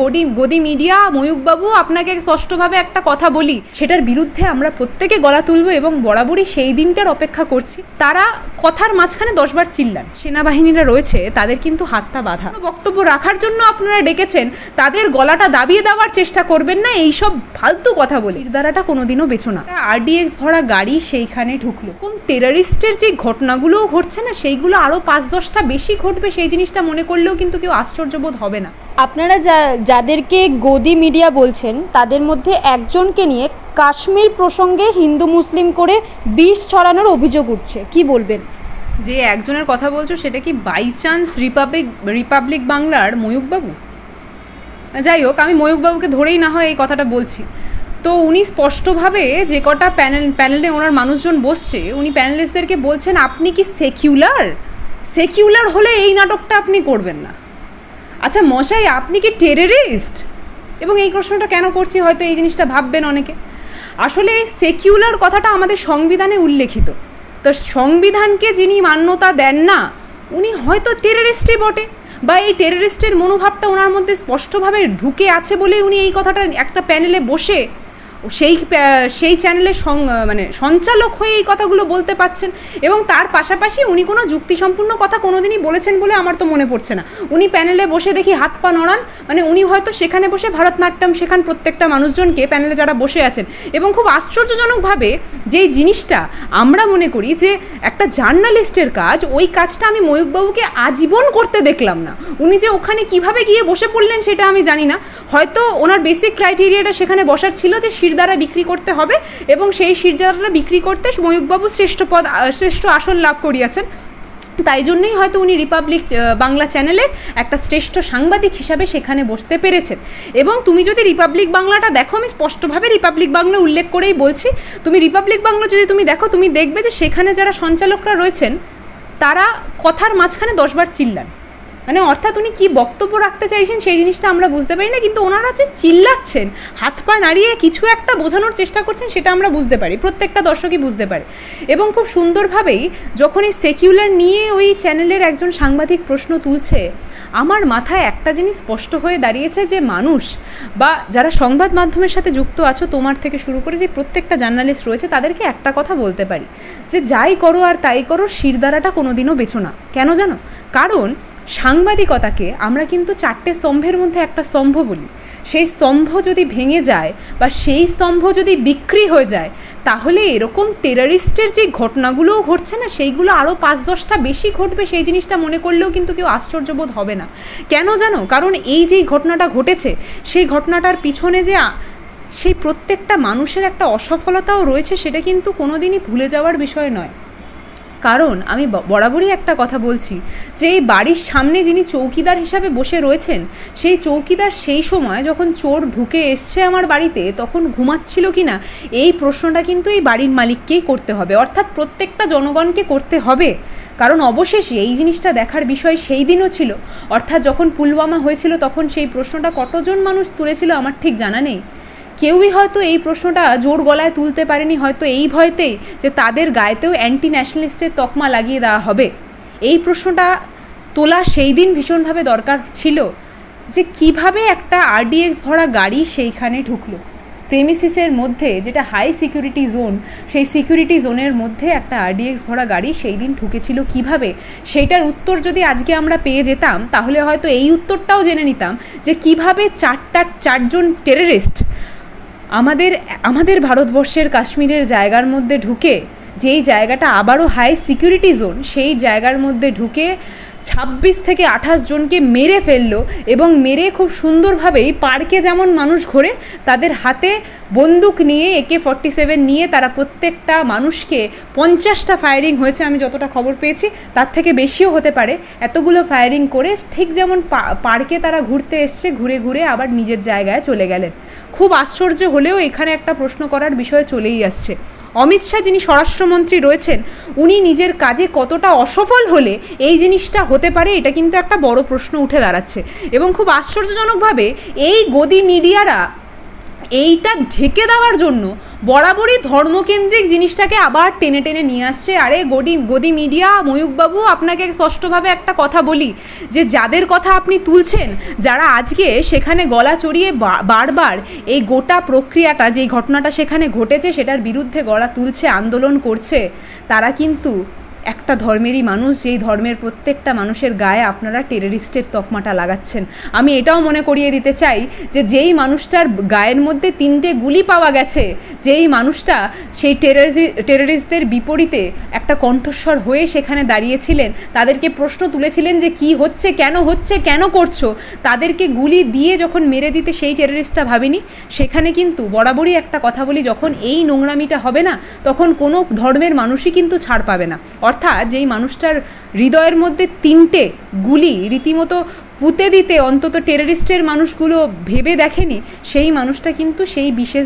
গদি গদি মিডিয়া ময়ূকবাবু আপনাকে স্পষ্টভাবে একটা কথা বলি, সেটার বিরুদ্ধে আমরা প্রত্যেকে গলা তুলবো এবং বরাবরই সেই দিনটার অপেক্ষা করছি। তারা কথার মাঝখানে 10 বার চিল্লান, সেনাবাহিনীরা রয়েছে, তাদের কিন্তু হাতটা বাঁধা। বক্তব্য রাখার জন্য আপনারা ডেকেছেন, তাদের গলাটা দাবিয়ে দেওয়ার চেষ্টা করবেন না এইসব ফালতু কথা বলে। নির্দারাটা কোনোদিনও বেছো না। RDX ভরা গাড়ি সেইখানে ঢুকলো, কোন টেররিস্টের যে ঘটনাগুলোও ঘটছে না সেইগুলো আরও 5-10টা বেশি ঘটবে, সেই জিনিসটা মনে করলেও কিন্তু কেউ আশ্চর্যবোধ হবে না। আপনারা যাদেরকে গদি মিডিয়া বলছেন তাদের মধ্যে একজনকে নিয়ে কাশ্মীর প্রসঙ্গে হিন্দু মুসলিম করে বিষ ছড়ানোর অভিযোগ উঠছে, কি বলবেন? যে একজনের কথা বলছো সেটা কি বাই চান্স রিপাবলিক বাংলার ময়ূকবাবু? যাই হোক, আমি ময়ূকবাবুকে ধরেই না হয় এই কথাটা বলছি। তো উনি স্পষ্টভাবে যে কটা প্যানেলে ওনার মানুষজন বসছে, উনি প্যানেলিস্টদেরকে বলছেন আপনি কি সেকুলার হলে এই নাটকটা আপনি করবেন না। আচ্ছা মশাই, আপনি কি টেররিস্ট? এবং এই প্রশ্নটা কেন করছি হয়তো এই জিনিসটা ভাববেন অনেকে। আসলে সেকুলার কথাটা আমাদের সংবিধানে উল্লেখিত, তো সংবিধানকে যিনি মান্যতা দেন না উনি হয়তো টেররিস্টই বটে, বা এই টেররিস্টের মনোভাবটা ওনার মধ্যে স্পষ্টভাবে ঢুকে আছে বলে উনি এই কথাটা একটা প্যানেলে বসে সেই চ্যানেলের সঞ্চালক হয়ে এই কথাগুলো বলতে পাচ্ছেন। এবং তার পাশাপাশি উনি কোনো যুক্তিসম্পূর্ণ কথা কোনোদিনই বলেছেন বলে আমার তো মনে পড়ছে না। উনি প্যানেলে বসে দেখি হাত পা নড়ান, উনি হয়তো সেখানে বসে ভারতনাট্যম শেখান প্রত্যেকটা মানুষজনকে, প্যানেলে যারা বসে আছেন। এবং খুব আশ্চর্যজনকভাবে যেই জিনিসটা আমরা মনে করি যে একটা জার্নালিস্টের কাজ, ওই কাজটা আমি ময়ূকবাবুকে আজীবন করতে দেখলাম না। উনি যে ওখানে কিভাবে গিয়ে বসে পড়লেন সেটা আমি জানি না। হয়তো ওনার বেসিক ক্রাইটেরিয়াটা সেখানে বসার ছিল যে শিরদাঁড়া বিক্রি করতে হবে, এবং সেই শিরদাঁড়া বিক্রি করতে ময়ূকবাবু শ্রেষ্ঠ আসন লাভ করিয়াছেন। তাই জন্যই হয়তো উনি রিপাবলিক বাংলা চ্যানেলের একটা শ্রেষ্ঠ সাংবাদিক হিসাবে সেখানে বসতে পেরেছেন। এবং তুমি যদি রিপাবলিক বাংলাটা দেখো, আমি স্পষ্টভাবে রিপাবলিক বাংলা উল্লেখ করেই বলছি, তুমি রিপাবলিক বাংলা যদি তুমি দেখো, তুমি দেখবে যে সেখানে যারা সঞ্চালকরা রয়েছেন তারা কথার মাঝখানে 10 বার চিল্লান। অর্থাৎ উনি কী বক্তব্য রাখতে চাইছেন সেই জিনিসটা আমরা বুঝতে পারি না, কিন্তু ওনারা যে চিল্লাচ্ছেন, হাত পা নাড়িয়ে কিছু একটা বোঝানোর চেষ্টা করছেন সেটা আমরা বুঝতে পারি, প্রত্যেকটা দর্শকই বুঝতে পারে। এবং খুব সুন্দরভাবেই যখন এই সেকুলার নিয়ে ওই চ্যানেলের একজন সাংবাদিক প্রশ্ন তুলছে, আমার মাথায় একটা জিনিস স্পষ্ট হয়ে দাঁড়িয়েছে যে মানুষ বা যারা সংবাদ মাধ্যমের সাথে যুক্ত আছো, তোমার থেকে শুরু করে যে প্রত্যেকটা জার্নালিস্ট রয়েছে, তাদেরকে একটা কথা বলতে পারি যে যাই করো আর তাই করো, শিরদাঁড়াটা কোনোদিনও বেছো না। কেন জানো? কারণ সাংবাদিকতাকে আমরা কিন্তু 4টে স্তম্ভের মধ্যে একটা স্তম্ভ বলি। সেই স্তম্ভ যদি ভেঙে যায় বা সেই স্তম্ভ যদি বিক্রি হয়ে যায়, তাহলে এরকম টেররিস্টের যে ঘটনাগুলোও ঘটছে না সেইগুলো আরও 5-10টা বেশি ঘটবে, সেই জিনিসটা মনে করলেও কিন্তু কেউ আশ্চর্যবোধ হবে না। কেন জানো? কারণ এই যেই ঘটনাটা ঘটেছে সেই ঘটনাটার পিছনে যে সেই প্রত্যেকটা মানুষের একটা অসফলতাও রয়েছে, সেটা কিন্তু কোনোদিনই ভুলে যাওয়ার বিষয় নয়। কারণ আমি বরাবরই একটা কথা বলছি যে এই বাড়ির সামনে যিনি চৌকিদার হিসাবে বসে রয়েছেন, সেই চৌকিদার সেই সময় যখন চোর ঢুকে এসছে আমার বাড়িতে তখন ঘুমাচ্ছিল কি না, এই প্রশ্নটা কিন্তু এই বাড়ির মালিককেই করতে হবে, অর্থাৎ প্রত্যেকটা জনগণকে করতে হবে। কারণ অবশেষে এই জিনিসটা দেখার বিষয় সেই দিনও ছিল, অর্থাৎ যখন পুলওয়ামা হয়েছিল তখন সেই প্রশ্নটা কতজন মানুষ তুলেছিল আমার ঠিক জানা নেই। কেউই হয়তো এই প্রশ্নটা জোর গলায় তুলতে পারেনি, হয়তো এই ভয়তেই যে তাদের গায়েতেও অ্যান্টি ন্যাশনালিস্টের তকমা লাগিয়ে দেওয়া হবে। এই প্রশ্নটা তোলা সেই দিন ভীষণভাবে দরকার ছিল যে কিভাবে একটা RDX ভরা গাড়ি সেইখানে ঢুকলো প্রেমিসিসের মধ্যে, যেটা হাই সিকিউরিটি জোন, সেই সিকিউরিটি জোনের মধ্যে একটা RDX ভরা গাড়ি সেই দিন ঢুকেছিল কিভাবে। সেইটার উত্তর যদি আজকে আমরা পেয়ে যেতাম তাহলে হয়তো এই উত্তরটাও জেনে নিতাম যে কিভাবে 4জন টেররিস্ট আমাদের ভারতবর্ষের কাশ্মীরের জায়গার মধ্যে ঢুকে, যেই জায়গাটা আবারও হাই সিকিউরিটি জোন, সেই জায়গার মধ্যে ঢুকে 26 থেকে 28 জনকে মেরে ফেললো। এবং মেরে খুব সুন্দরভাবেই পার্কে যেমন মানুষ ঘোরে, তাদের হাতে বন্দুক নিয়ে AK-47 নিয়ে তারা প্রত্যেকটা মানুষকে 50টা ফায়ারিং হয়েছে আমি যতটা খবর পেয়েছি, তার থেকে বেশিও হতে পারে, এতগুলো ফায়ারিং করে ঠিক যেমন পার্কে তারা ঘুরতে এসছে, ঘুরে ঘুরে আবার নিজের জায়গায় চলে গেলেন। খুব আশ্চর্য হলেও এখানে একটা প্রশ্ন করার বিষয় চলেই আসছে, অমিত শাহ যিনি স্বরাষ্ট্রমন্ত্রী রয়েছেন, উনি নিজের কাজে কতটা অসফল হলে এই জিনিসটা হতে পারে, এটা কিন্তু একটা বড় প্রশ্ন উঠে দাঁড়াচ্ছে। এবং খুব আশ্চর্যজনকভাবে এই গদি মিডিয়ারা এইটা ঢেকে দেওয়ার জন্য বরাবরই ধর্মকেন্দ্রিক জিনিসটাকে আবার টেনে টেনে নিয়ে আসছে। আরে গদি মিডিয়া, ময়ূকবাবু, আপনাকে স্পষ্টভাবে একটা কথা বলি, যে যাদের কথা আপনি তুলছেন, যারা আজকে সেখানে গলা চড়িয়ে বারবার এই গোটা প্রক্রিয়াটা, যেই ঘটনাটা সেখানে ঘটেছে সেটার বিরুদ্ধে গলা তুলছে, আন্দোলন করছে, তারা কিন্তু একটা ধর্মেরই মানুষ, যেই ধর্মের প্রত্যেকটা মানুষের গায়ে আপনারা টেররিস্টের তকমাটা লাগাচ্ছেন। আমি এটাও মনে করিয়ে দিতে চাই যে যেই মানুষটার গায়ের মধ্যে 3টে গুলি পাওয়া গেছে, যেই মানুষটা সেই টেররিস্টদের বিপরীতে একটা কণ্ঠস্বর হয়ে সেখানে দাঁড়িয়েছিলেন, তাদেরকে প্রশ্ন তুলেছিলেন যে কি হচ্ছে, কেন করছো, তাদেরকে গুলি দিয়ে যখন মেরে দিতে সেই টেররিস্টটা ভাবেনি। সেখানে কিন্তু বরাবরই একটা কথা বলি, যখন এই নোংরামিটা হবে না, তখন কোনো ধর্মের মানুষই কিন্তু ছাড় পাবে না। অর্থাৎ যেই মানুষটার হৃদয়ের মধ্যে 3টে গুলি রীতিমতো পুঁতে দিতে অন্তত টেররিস্টের মানুষগুলো ভেবে দেখেনি, সেই মানুষটা কিন্তু সেই বিশেষ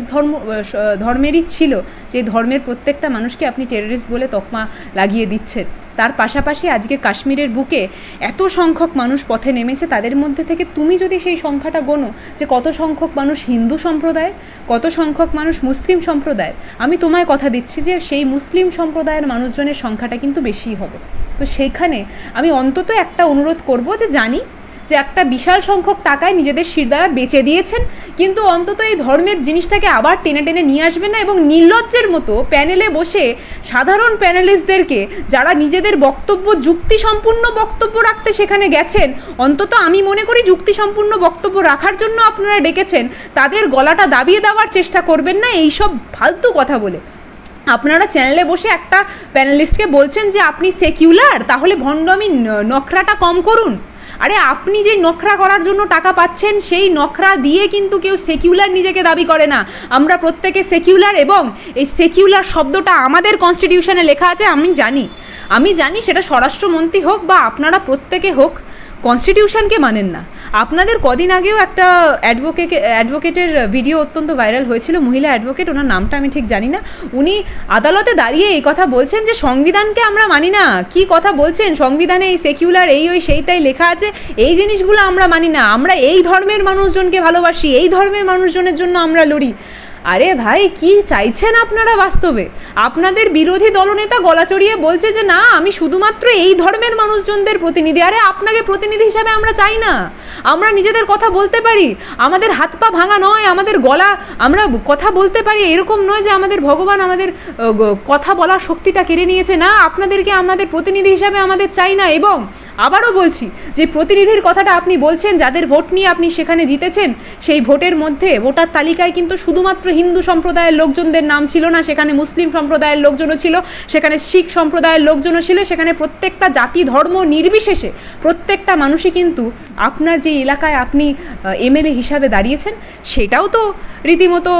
ধর্মেরই ছিল, যে ধর্মের প্রত্যেকটা মানুষকে আপনি টেররিস্ট বলে তকমা লাগিয়ে দিচ্ছেন। তার পাশাপাশি আজকে কাশ্মীরের বুকে এত সংখ্যক মানুষ পথে নেমেছে, তাদের মধ্যে থেকে তুমি যদি সেই সংখ্যাটা গোনো যে কত সংখ্যক মানুষ হিন্দু সম্প্রদায়ের, কত সংখ্যক মানুষ মুসলিম সম্প্রদায়ের, আমি তোমায় কথা দিচ্ছি যে সেই মুসলিম সম্প্রদায়ের মানুষজনের সংখ্যাটা কিন্তু বেশিই হবে। তো সেইখানে আমি অন্তত একটা অনুরোধ করব, যে জানি যে একটা বিশাল সংখ্যক টাকায় নিজেদের শিরদাঁড়া বেচে দিয়েছেন, কিন্তু অন্তত এই ধর্মের জিনিসটাকে আবার টেনে টেনে নিয়ে আসবেন না, এবং নির্লজ্জের মতো প্যানেলে বসে সাধারণ প্যানেলিস্টদেরকে, যারা নিজেদের বক্তব্য যুক্তিসম্পূর্ণ বক্তব্য রাখতে সেখানে গেছেন, অন্তত আমি মনে করি যুক্তিসম্পূর্ণ বক্তব্য রাখার জন্য আপনারা ডেকেছেন, তাদের গলাটা দাবিয়ে দেওয়ার চেষ্টা করবেন না এইসব ফালতু কথা বলে। আপনারা চ্যানেলে বসে একটা প্যানেলিস্টকে বলছেন যে আপনি সেকুলার, তাহলে ভণ্ডামি নখরাটা কম করুন। আরে আপনি যেই নখরা করার জন্য টাকা পাচ্ছেন, সেই নখরা দিয়ে কিন্তু কেউ সেকুলার নিজেকে দাবি করে না। আমরা প্রত্যেকে সেকুলার, এবং এই সেকুলার শব্দটা আমাদের কনস্টিটিউশনে লেখা আছে। আমি জানি সেটা স্বরাষ্ট্রমন্ত্রী হোক বা আপনারা প্রত্যেকে হোক, কনস্টিটিউশনকে মানেন না। আপনাদের কদিন আগেও একটা অ্যাডভোকেটের ভিডিও অত্যন্ত ভাইরাল হয়েছিল, মহিলা অ্যাডভোকেট, ওনার নামটা আমি ঠিক জানি না, উনি আদালতে দাঁড়িয়ে এই কথা বলছেন যে সংবিধানকে আমরা মানি না। কি কথা বলছেন? সংবিধানে এই সেকুলার এই ওই সেই তাই লেখা আছে, এই জিনিসগুলো আমরা মানি না, আমরা এই ধর্মের মানুষজনকে ভালোবাসি, এই ধর্মের মানুষজনের জন্য আমরা লড়ি। আরে ভাই, কি চাইছেন আপনারা বাস্তবে? আপনাদের বিরোধী দলনেতা গলা চড়িয়ে বলছে যে না, আমি শুধুমাত্র এই ধর্মের মানুষজনদের প্রতিনিধি। আরে আপনাকে প্রতিনিধি হিসাবে আমরা চাই না, আমরা নিজেদের কথা বলতে পারি, আমাদের হাত পা ভাঙা নয়, আমাদের গলা, আমরা কথা বলতে পারি, এরকম নয় যে আমাদের ভগবান আমাদের কথা বলার শক্তিটা কেড়ে নিয়েছে। না, আপনাদেরকে আমাদের প্রতিনিধি হিসাবে আমাদের চাই না। এবং আবারও বলছি যে প্রতিনিধির কথাটা আপনি বলছেন, যাদের ভোট নিয়ে আপনি সেখানে জিতেছেন, সেই ভোটের মধ্যে ভোটার তালিকায় কিন্তু শুধুমাত্র হিন্দু সম্প্রদায়ের লোকজনদের নাম ছিল না, সেখানে মুসলিম সম্প্রদায়ের লোকজনও ছিল, সেখানে শিখ সম্প্রদায়ের লোকজনও ছিল, সেখানে প্রত্যেকটা জাতি ধর্ম নির্বিশেষে প্রত্যেকটা মানুষই কিন্তু আপনার যে এলাকায় আপনি এমএলএ হিসাবে দাঁড়িয়েছেন, সেটাও তো রীতিমতো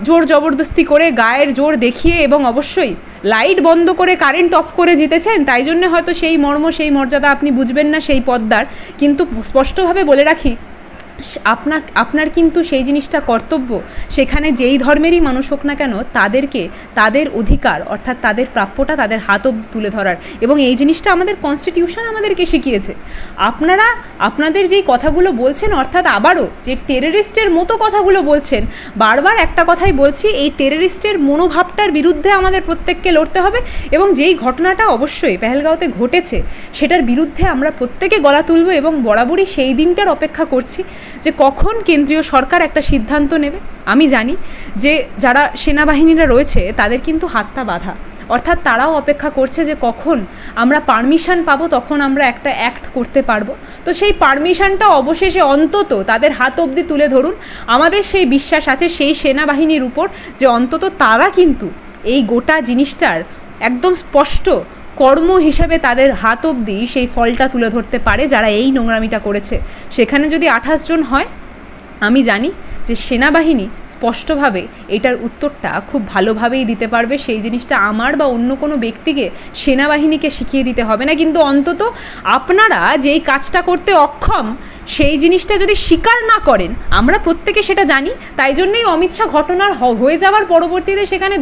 জোর জবরদস্তি করে, গায়ের জোর দেখিয়ে, এবং অবশ্যই লাইট বন্ধ করে কারেন্ট অফ করে জিতেছেন। তাই জন্য হয়তো সেই মর্ম সেই মর্যাদা আপনি বুঝবেন না সেই পদ্মার। কিন্তু স্পষ্টভাবে বলে রাখি, আপনার কিন্তু সেই জিনিসটা কর্তব্য, সেখানে যেই ধর্মেরই মানুষ হোক না কেন, তাদেরকে তাদের অধিকার অর্থাৎ তাদের প্রাপ্যটা তাদের হাত অবধি তুলে ধরার। এবং এই জিনিসটা আমাদের কনস্টিটিউশন আমাদেরকে শিখিয়েছে। আপনারা আপনাদের যেই কথাগুলো বলছেন, অর্থাৎ আবারও যে টেররিস্টের মতো কথাগুলো বলছেন, বারবার একটা কথাই বলছি, এই টেররিস্টের মনোভাবটার বিরুদ্ধে আমাদের প্রত্যেককে লড়তে হবে। এবং যেই ঘটনাটা অবশ্যই পেহেলগাঁওতে ঘটেছে, সেটার বিরুদ্ধে আমরা প্রত্যেকে গলা তুলব, এবং বরাবরই সেই দিনটার অপেক্ষা করছি যে কখন কেন্দ্রীয় সরকার একটা সিদ্ধান্ত নেবে। আমি জানি যে যারা সেনাবাহিনীরা রয়েছে তাদের কিন্তু হাতটা বাঁধা, অর্থাৎ তারাও অপেক্ষা করছে যে কখন আমরা পারমিশন পাবো, তখন আমরা একটা অ্যাক্ট করতে পারবো। তো সেই পারমিশনটা অবশেষে অন্তত তাদের হাত অবধি তুলে ধরুন। আমাদের সেই বিশ্বাস আছে সেই সেনাবাহিনীর উপর, যে অন্তত তারা কিন্তু এই গোটা জিনিসটার একদম স্পষ্ট কর্ম হিসাবে তাদের হাত অবধি সেই ফলটা তুলে ধরতে পারে, যারা এই নোংরামিটা করেছে। সেখানে যদি 28 জন হয়, আমি জানি যে সেনাবাহিনী স্পষ্টভাবে এটার উত্তরটা খুব ভালোভাবেই দিতে পারবে। সেই জিনিসটা আমার বা অন্য কোনো ব্যক্তিকে, সেনাবাহিনীকে শিখিয়ে দিতে হবে না। কিন্তু অন্তত আপনারা যেই কাজটা করতে অক্ষম, সেই জিনিসটা যদি স্বীকার না করেন, আমরা প্রত্যেকে সেটা জানি, তাই জন্যই অমিত শাহ ঘটনার হয়ে যাওয়ার পরবর্তীতে সেখানে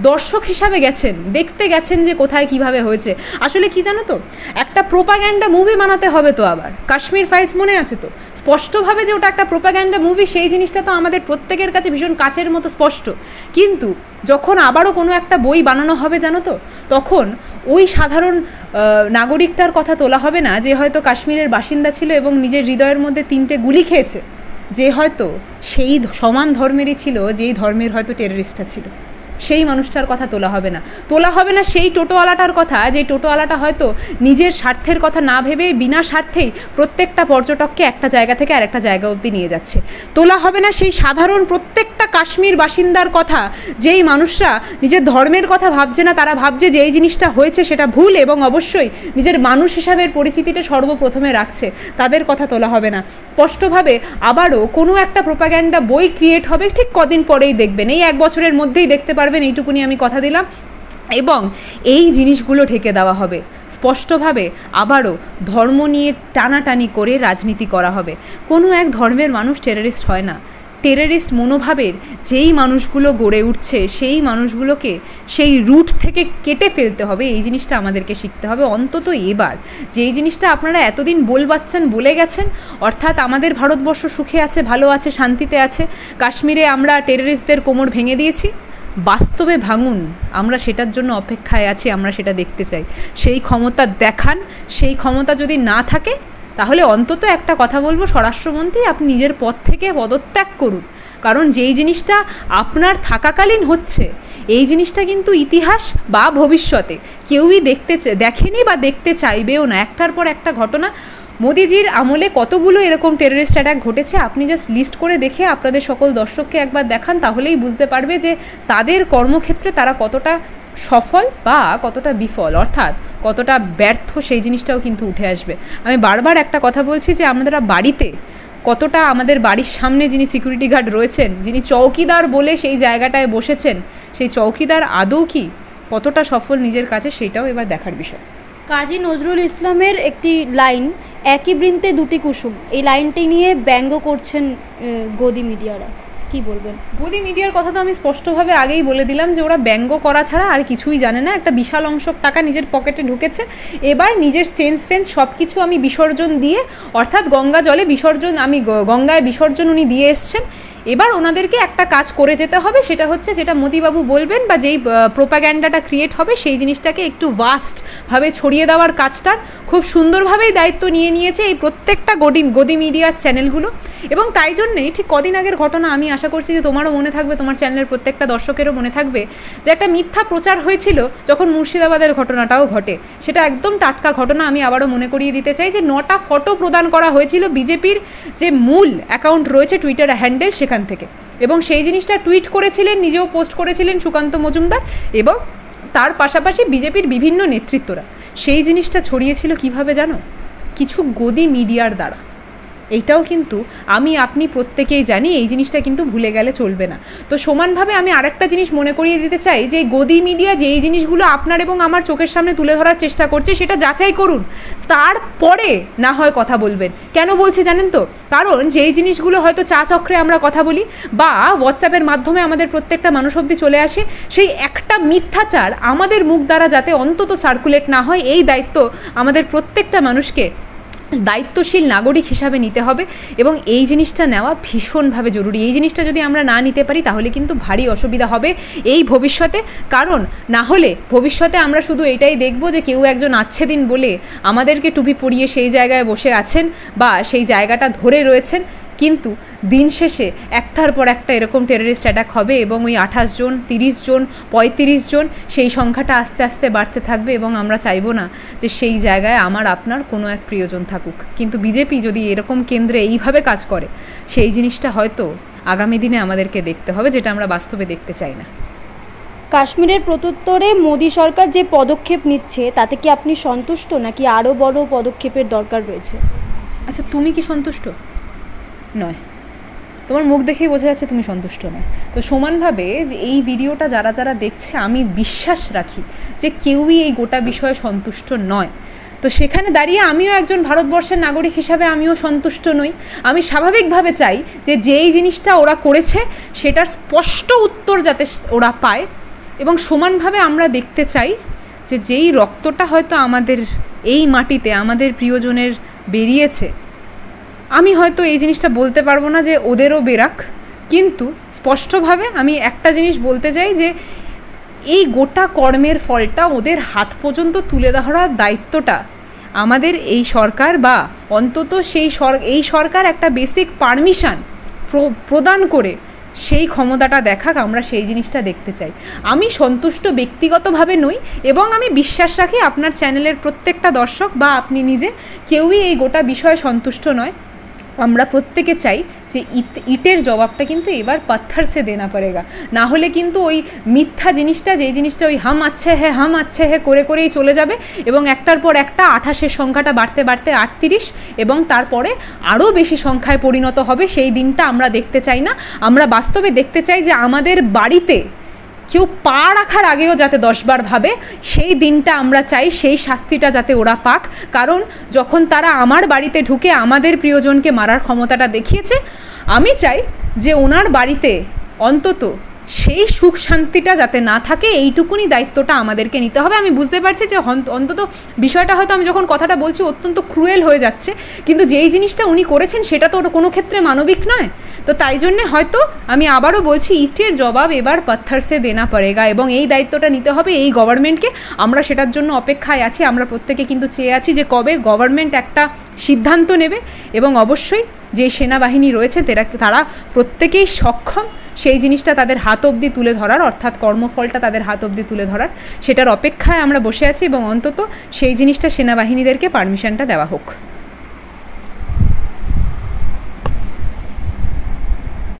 দর্শক হিসাবে গেছেন, দেখতে গেছেন যে কোথায় কিভাবে হয়েছে। আসলে কি জানো তো, একটা প্রোপাগ্যান্ডা মুভি বানাতে হবে তো, আবার কাশ্মীর ফাইলস মনে আছে তো, স্পষ্টভাবে যে ওটা একটা প্রোপাগ্যান্ডা মুভি, সেই জিনিসটা তো আমাদের প্রত্যেকের কাছে ভীষণ কাচের মতো স্পষ্ট। কিন্তু যখন আবারও কোনো একটা বই বানানো হবে জানো তো, তখন ওই সাধারণ নাগরিকটার কথা তোলা হবে না যে হয়তো কাশ্মীরের বাসিন্দা ছিল এবং নিজের হৃদয়ের মধ্যে 3টে গুলি খেয়েছে, যে হয়তো সেই সমান ধর্মেরই ছিল যেই ধর্মের হয়তো টেররিস্টটা ছিল। সেই মানুষটার কথা তোলা হবে না সেই টোটোওয়ালাটার কথা, যে টোটোওয়ালাটা হয়তো নিজের স্বার্থের কথা না ভেবে বিনা স্বার্থেই প্রত্যেকটা পর্যটককে একটা জায়গা থেকে আরেকটা জায়গা অবধি নিয়ে যাচ্ছে। তোলা হবে না সেই সাধারণ প্রত্যেকটা কাশ্মীর বাসিন্দার কথা, যেই মানুষরা নিজের ধর্মের কথা ভাবছে না, তারা ভাবছে যে এই জিনিসটা হয়েছে সেটা ভুল এবং অবশ্যই নিজের মানুষ হিসাবের পরিচিতিটা সর্বপ্রথমে রাখছে, তাদের কথা তোলা হবে না। স্পষ্টভাবে আবারও কোনো একটা প্রোপাগ্যান্ডা বই ক্রিয়েট হবে, ঠিক কদিন পরেই দেখবেন, এই 1 বছরের মধ্যেই দেখতে পারবেন, এইটুকুনি আমি কথা দিলাম। এবং এই জিনিসগুলো ঢেকে দেওয়া হবে স্পষ্টভাবে। আবারও ধর্ম নিয়ে টানাটানি করে রাজনীতি করা হবে। কোনো এক ধর্মের মানুষ টেররিস্ট হয় না। টেররিস্ট মনোভাবের যেই মানুষগুলো গড়ে উঠছে, সেই মানুষগুলোকে সেই রুট থেকে কেটে ফেলতে হবে। এই জিনিসটা আমাদেরকে শিখতে হবে অন্তত এবার। যেই জিনিসটা আপনারা এতদিন বলে গেছেন, অর্থাৎ আমাদের ভারতবর্ষ সুখে আছে, ভালো আছে, শান্তিতে আছে, কাশ্মীরে আমরা টেররিস্টদের কোমর ভেঙে দিয়েছি, বাস্তবে ভাঙুন। আমরা সেটার জন্য অপেক্ষায় আছি, আমরা সেটা দেখতে চাই। সেই ক্ষমতা দেখান। সেই ক্ষমতা যদি না থাকে, তাহলে অন্তত একটা কথা বলবো, স্বরাষ্ট্রমন্ত্রী আপনি নিজের পদ থেকে পদত্যাগ করুন। কারণ যেই জিনিসটা আপনার থাকাকালীন হচ্ছে, এই জিনিসটা কিন্তু ইতিহাস বা ভবিষ্যতে কেউই দেখেনি বা দেখতে চাইবেও না। একটার পর একটা ঘটনা মোদিজির আমলে কতগুলো এরকম টেররিস্ট অ্যাটাক ঘটেছে, আপনি জাস্ট লিস্ট করে দেখে আপনাদের সকল দর্শককে একবার দেখান, তাহলেই বুঝতে পারবে যে তাদের কর্মক্ষেত্রে তারা কতটা সফল বা কতটা বিফল, অর্থাৎ কতটা ব্যর্থ, সেই জিনিসটাও কিন্তু উঠে আসবে। আমি বারবার একটা কথা বলছি যে আমরা বাড়িতে কতটা, আমাদের বাড়ির সামনে যিনি সিকিউরিটি গার্ড রয়েছেন, যিনি চৌকিদার বলে সেই জায়গাটায় বসেছেন, সেই চৌকিদার আদৌ কি কতটা সফল নিজের কাছে, সেটাও এবার দেখার বিষয়। কাজী নজরুল ইসলামের একটি লাইন, একই বৃন্তে দুটি কুসুম, এই লাইনটি নিয়ে ব্যঙ্গ করছেন গদি মিডিয়ারা, কি বলবেন? গদি মিডিয়ার কথা তো আমি স্পষ্টভাবে আগেই বলে দিলাম যে ওরা ব্যঙ্গ করা ছাড়া আর কিছুই জানে না। একটা বিশাল অংশ টাকা নিজের পকেটে ঢুকেছে, এবার নিজের সেন্স সব কিছু আমি বিসর্জন দিয়ে, অর্থাৎ গঙ্গা জলে বিসর্জন, আমি গঙ্গায় বিসর্জন উনি দিয়ে এসছেন। এবার ওনাদেরকে একটা কাজ করে যেতে হবে, সেটা হচ্ছে যেটা মোদিবাবু বলবেন বা যেই প্রোপাগ্যান্ডাটা ক্রিয়েট হবে, সেই জিনিসটাকে একটু ভাস্টভাবে ছড়িয়ে দেওয়ার কাজটার খুব সুন্দরভাবেই দায়িত্ব নিয়ে নিয়েছে এই প্রত্যেকটা গদি মিডিয়ার চ্যানেলগুলো। এবং তাই জন্যেই ঠিক কদিন আগের ঘটনা, আমি আশা করছি যে তোমারও মনে থাকবে, তোমার চ্যানেলের প্রত্যেকটা দর্শকেরও মনে থাকবে, যে একটা মিথ্যা প্রচার হয়েছিল যখন মুর্শিদাবাদের ঘটনাটাও ঘটে। সেটা একদম টাটকা ঘটনা। আমি আবারও মনে করিয়ে দিতে চাই যে 9টা ফটো প্রদান করা হয়েছিল বিজেপির যে মূল অ্যাকাউন্ট রয়েছে টুইটার হ্যান্ডেল, সেখান থেকে, এবং সেই জিনিসটা টুইট করেছিলেন, নিজেও পোস্ট করেছিলেন সুকান্ত মজুমদার এবং তার পাশাপাশি বিজেপির বিভিন্ন নেতৃত্বরা। সেই জিনিসটা ছড়িয়েছিল কিভাবে জানো? কিছু গদি মিডিয়ার দ্বারা। এইটাও কিন্তু আপনি প্রত্যেকেই জানি, এই জিনিসটা কিন্তু ভুলে গেলে চলবে না। তো সমানভাবে আমি আরেকটা জিনিস মনে করিয়ে দিতে চাই যে গদি মিডিয়া যে এই জিনিসগুলো আপনার এবং আমার চোখের সামনে তুলে ধরার চেষ্টা করছে, সেটা যাচাই করুন, তারপরে না হয় কথা বলবেন। কেন বলছি জানেন তো? কারণ যেই জিনিসগুলো হয়তো চা চক্রে আমরা কথা বলি বা হোয়াটসঅ্যাপের মাধ্যমে আমাদের প্রত্যেকটা মানুষ অবধি চলে আসে, সেই একটা মিথ্যাচার আমাদের মুখ দ্বারা যাতে অন্তত সার্কুলেট না হয়, এই দায়িত্ব আমাদের প্রত্যেকটা মানুষকে দায়িত্বশীল নাগরিক হিসাবে নিতে হবে এবং এই জিনিসটা নেওয়া ভীষণভাবে জরুরি। এই জিনিসটা যদি আমরা না নিতে পারি, তাহলে কিন্তু ভারী অসুবিধা হবে এই ভবিষ্যতে। কারণ না হলে ভবিষ্যতে আমরা শুধু এটাই দেখব যে কেউ একজন আছে দিন বলে আমাদেরকে টুপি পরিয়ে সেই জায়গায় বসে আছেন বা সেই জায়গাটা ধরে রয়েছেন, কিন্তু দিন শেষে একটার পর একটা এরকম টেররিস্ট অ্যাটাক হবে এবং ওই 28 জন, 30 জন, 35 জন, সেই সংখ্যাটা আস্তে আস্তে বাড়তে থাকবে এবং আমরা চাইবো না যে সেই জায়গায় আমার আপনার কোনো এক প্রিয়জন থাকুক। কিন্তু বিজেপি যদি এরকম কেন্দ্রে এইভাবে কাজ করে, সেই জিনিসটা হয়তো আগামী দিনে আমাদেরকে দেখতে হবে, যেটা আমরা বাস্তবে দেখতে চাই না। কাশ্মীরের প্রত্যুত্তরে মোদী সরকার যে পদক্ষেপ নিচ্ছে, তাতে কি আপনি সন্তুষ্ট, নাকি আরও বড় পদক্ষেপের দরকার রয়েছে? আচ্ছা, তুমি কি সন্তুষ্ট? নয়, তোমার মুখ দেখেই বোঝা যাচ্ছে তুমি সন্তুষ্ট নয়। তো সমানভাবে যে এই ভিডিওটা যারা যারা দেখছে, আমি বিশ্বাস রাখি যে কেউই এই গোটা বিষয়ে সন্তুষ্ট নয়। তো সেখানে দাঁড়িয়ে আমিও একজন ভারতবর্ষের নাগরিক হিসাবে আমিও সন্তুষ্ট নই। আমি স্বাভাবিকভাবে চাই যে যেই জিনিসটা ওরা করেছে সেটার স্পষ্ট উত্তর যাতে ওরা পায়, এবং সমানভাবে আমরা দেখতে চাই যে যেই রক্তটা হয়তো আমাদের এই মাটিতে আমাদের প্রিয়জনের বেরিয়েছে, আমি হয়তো এই জিনিসটা বলতে পারবো না যে ওদেরও বেরাক, কিন্তু স্পষ্টভাবে আমি একটা জিনিস বলতে চাই যে এই গোটা কর্মের ফলটা ওদের হাত পর্যন্ত তুলে ধরার দায়িত্বটা আমাদের এই সরকার, বা অন্তত এই সরকার একটা বেসিক পারমিশন প্রদান করে সেই ক্ষমতাটা দেখাক, আমরা সেই জিনিসটা দেখতে চাই। আমি সন্তুষ্ট ব্যক্তিগতভাবে নই, এবং আমি বিশ্বাস রাখি আপনার চ্যানেলের প্রত্যেকটা দর্শক বা আপনি নিজে কেউই এই গোটা বিষয়ে সন্তুষ্ট নয়। আমরা প্রত্যেকে চাই যে ইটের জবাবটা কিন্তু এবার পাথর সে দেনা পড়েগা, না হলে কিন্তু ওই মিথ্যা জিনিসটা, যেই জিনিসটা ওই হাম আচ্ছে হে করে করেই চলে যাবে, এবং একটার পর একটা 28-এর সংখ্যাটা বাড়তে বাড়তে 38, এবং তারপরে আরও বেশি সংখ্যায় পরিণত হবে। সেই দিনটা আমরা দেখতে চাই না। আমরা বাস্তবে দেখতে চাই যে আমাদের বাড়িতে কেউ পা রাখার আগেও যাতে 10 বার ভাবে, সেই দিনটা আমরা চাই, সেই শাস্তিটা যাতে ওরা পাক। কারণ যখন তারা আমার বাড়িতে ঢুকে আমাদের প্রিয়জনকে মারার ক্ষমতাটা দেখিয়েছে, আমি চাই যে ওনার বাড়িতে অন্তত সেই সুখ শান্তিটা যাতে না থাকে, এইটুকুনি দায়িত্বটা আমাদেরকে নিতে হবে। আমি বুঝতে পারছি যে অন্তত বিষয়টা হয়তো আমি যখন কথাটা বলছি অত্যন্ত ক্রুয়েল হয়ে যাচ্ছে, কিন্তু যেই জিনিসটা উনি করেছেন সেটা তো কোনো ক্ষেত্রে মানবিক নয়। তো তাই জন্যে হয়তো আমি আবারও বলছি, ইটের জবাব এবার পাথর সে দেনা পড়েগা, এবং এই দায়িত্বটা নিতে হবে এই গভর্নমেন্টকে। আমরা সেটার জন্য অপেক্ষায় আছি। আমরা প্রত্যেকে কিন্তু চেয়ে আছি যে কবে গভর্নমেন্ট একটা সিদ্ধান্ত নেবে, এবং অবশ্যই যে সেনাবাহিনী রয়েছে তারা প্রত্যেকেই সক্ষম সেই জিনিসটা তাদের হাত অবধি তুলে ধরার, অর্থাৎ কর্মফলটা তাদের হাত অবধি তুলে ধরার, সেটার অপেক্ষায় আমরা বসে আছি, এবং অন্তত সেই জিনিসটা সেনাবাহিনীদেরকে পারমিশনটা দেওয়া হোক।